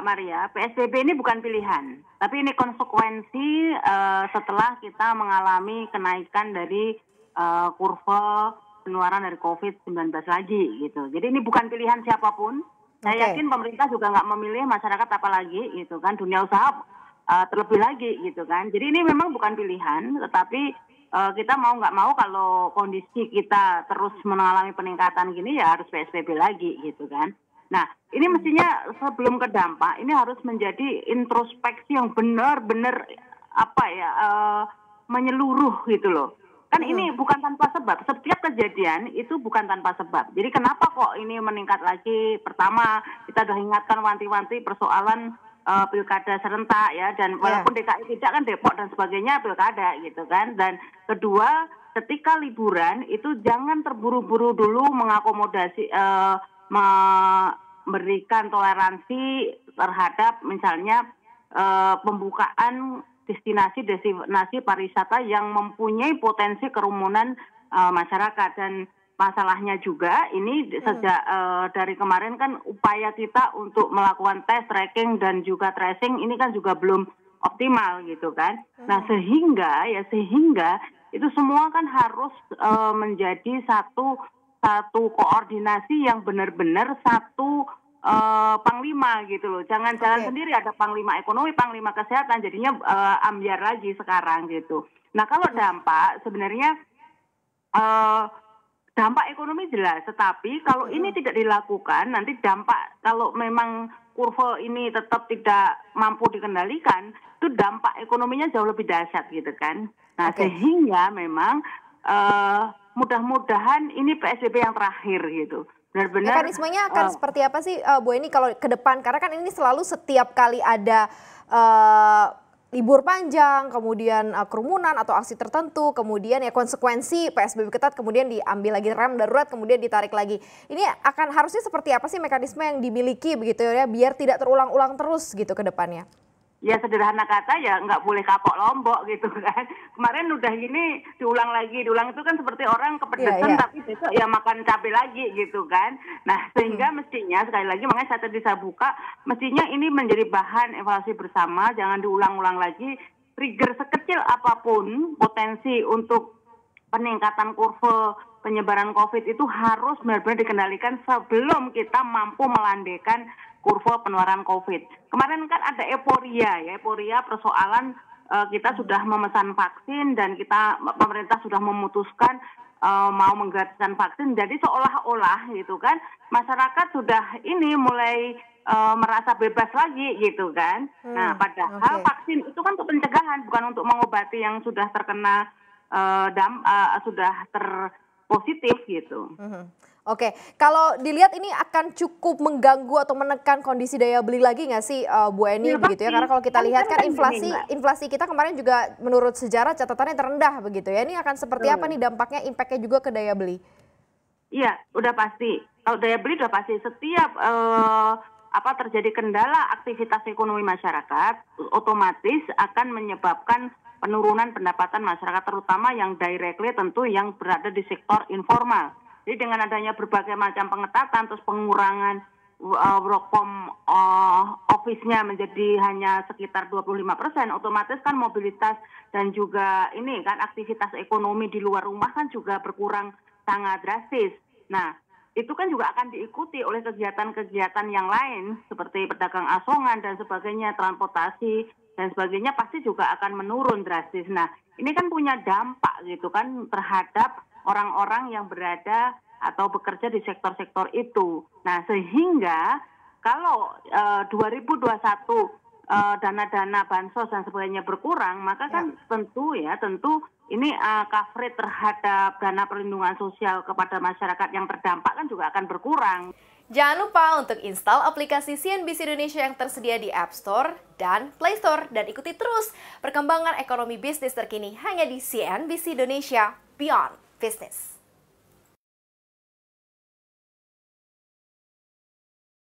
Maria, PSBB ini bukan pilihan, tapi ini konsekuensi setelah kita mengalami kenaikan dari kurva penularan dari COVID-19 lagi gitu. Jadi ini bukan pilihan siapapun. Saya yakin pemerintah juga nggak memilih, masyarakat apalagi gitu kan, dunia usaha terlebih lagi gitu kan. Jadi ini memang bukan pilihan, tetapi kita mau nggak mau kalau kondisi kita terus mengalami peningkatan gini ya harus PSBB lagi gitu kan. Nah, ini mestinya sebelum ke dampak, ini harus menjadi introspeksi yang benar-benar menyeluruh gitu loh. Kan ini bukan tanpa sebab, setiap kejadian itu bukan tanpa sebab. Jadi kenapa kok ini meningkat lagi? Pertama, kita sudah ingatkan wanti-wanti persoalan pilkada serentak ya, dan walaupun DKI tidak kan Depok dan sebagainya pilkada gitu kan. Dan kedua, ketika liburan itu jangan terburu-buru dulu mengakomodasi memberikan toleransi terhadap misalnya pembukaan destinasi pariwisata yang mempunyai potensi kerumunan masyarakat. Dan masalahnya juga ini sejak dari kemarin kan upaya kita untuk melakukan tes, tracking dan juga tracing ini kan juga belum optimal gitu kan. Nah sehingga itu semua kan harus menjadi satu koordinasi yang benar-benar satu panglima gitu loh. Jangan jalan sendiri, ada panglima ekonomi, panglima kesehatan, jadinya ambyar lagi sekarang gitu. Nah kalau dampak sebenarnya dampak ekonomi jelas, tetapi kalau ini tidak dilakukan nanti dampak kalau memang kurva ini tetap tidak mampu dikendalikan, itu dampak ekonominya jauh lebih dahsyat gitu kan. Nah sehingga memang mudah-mudahan ini PSBB yang terakhir gitu. Benar-benar mekanismenya akan seperti apa sih Bu Eni kalau ke depan? Karena kan ini selalu setiap kali ada libur panjang, kemudian kerumunan atau aksi tertentu, kemudian ya konsekuensi PSBB ketat, kemudian diambil lagi rem darurat, kemudian ditarik lagi. Ini akan harusnya seperti apa sih mekanisme yang dimiliki begitu ya, biar tidak terulang-ulang terus gitu ke depannya? Ya sederhana kata ya nggak boleh kapok lombok gitu kan. Kemarin udah gini diulang itu kan seperti orang kepedesan tapi besok ya makan cabai lagi gitu kan. Nah sehingga mestinya sekali lagi makanya saya tadi saya buka, mestinya ini menjadi bahan evaluasi bersama, jangan diulang-ulang lagi. Trigger sekecil apapun potensi untuk peningkatan kurva penyebaran COVID itu harus benar-benar dikendalikan sebelum kita mampu melandaikan kurva penularan COVID. Kemarin kan ada euforia persoalan kita sudah memesan vaksin dan pemerintah sudah memutuskan mau menggratiskan vaksin. Jadi seolah-olah gitu kan masyarakat sudah ini mulai merasa bebas lagi gitu kan. Nah padahal vaksin itu kan untuk pencegahan bukan untuk mengobati yang sudah terkena sudah terpositif gitu. Oke, kalau dilihat ini akan cukup mengganggu atau menekan kondisi daya beli lagi nggak sih Bu Eni begitu ya? Karena kalau kita lihat kan inflasi kita kemarin juga menurut sejarah catatannya terendah begitu ya. Ini akan seperti apa nih dampaknya, impactnya juga ke daya beli? Iya, udah pasti. Kalau daya beli udah pasti setiap terjadi kendala aktivitas ekonomi masyarakat, otomatis akan menyebabkan penurunan pendapatan masyarakat, terutama yang directly tentu yang berada di sektor informal. Jadi dengan adanya berbagai macam pengetatan, terus pengurangan work from office-nya menjadi hanya sekitar 25%, otomatis kan mobilitas dan juga ini kan aktivitas ekonomi di luar rumah kan juga berkurang sangat drastis. Nah, itu kan juga akan diikuti oleh kegiatan-kegiatan yang lain seperti pedagang asongan dan sebagainya, transportasi dan sebagainya pasti juga akan menurun drastis. Nah, ini kan punya dampak gitu kan terhadap orang-orang yang berada atau bekerja di sektor-sektor itu. Nah, sehingga kalau 2021 dana-dana bansos dan sebagainya berkurang, maka kan tentu ini coverage terhadap dana perlindungan sosial kepada masyarakat yang terdampak kan juga akan berkurang. Jangan lupa untuk install aplikasi CNBC Indonesia yang tersedia di App Store dan Play Store. Dan ikuti terus perkembangan ekonomi bisnis terkini hanya di CNBC Indonesia Beyond Business.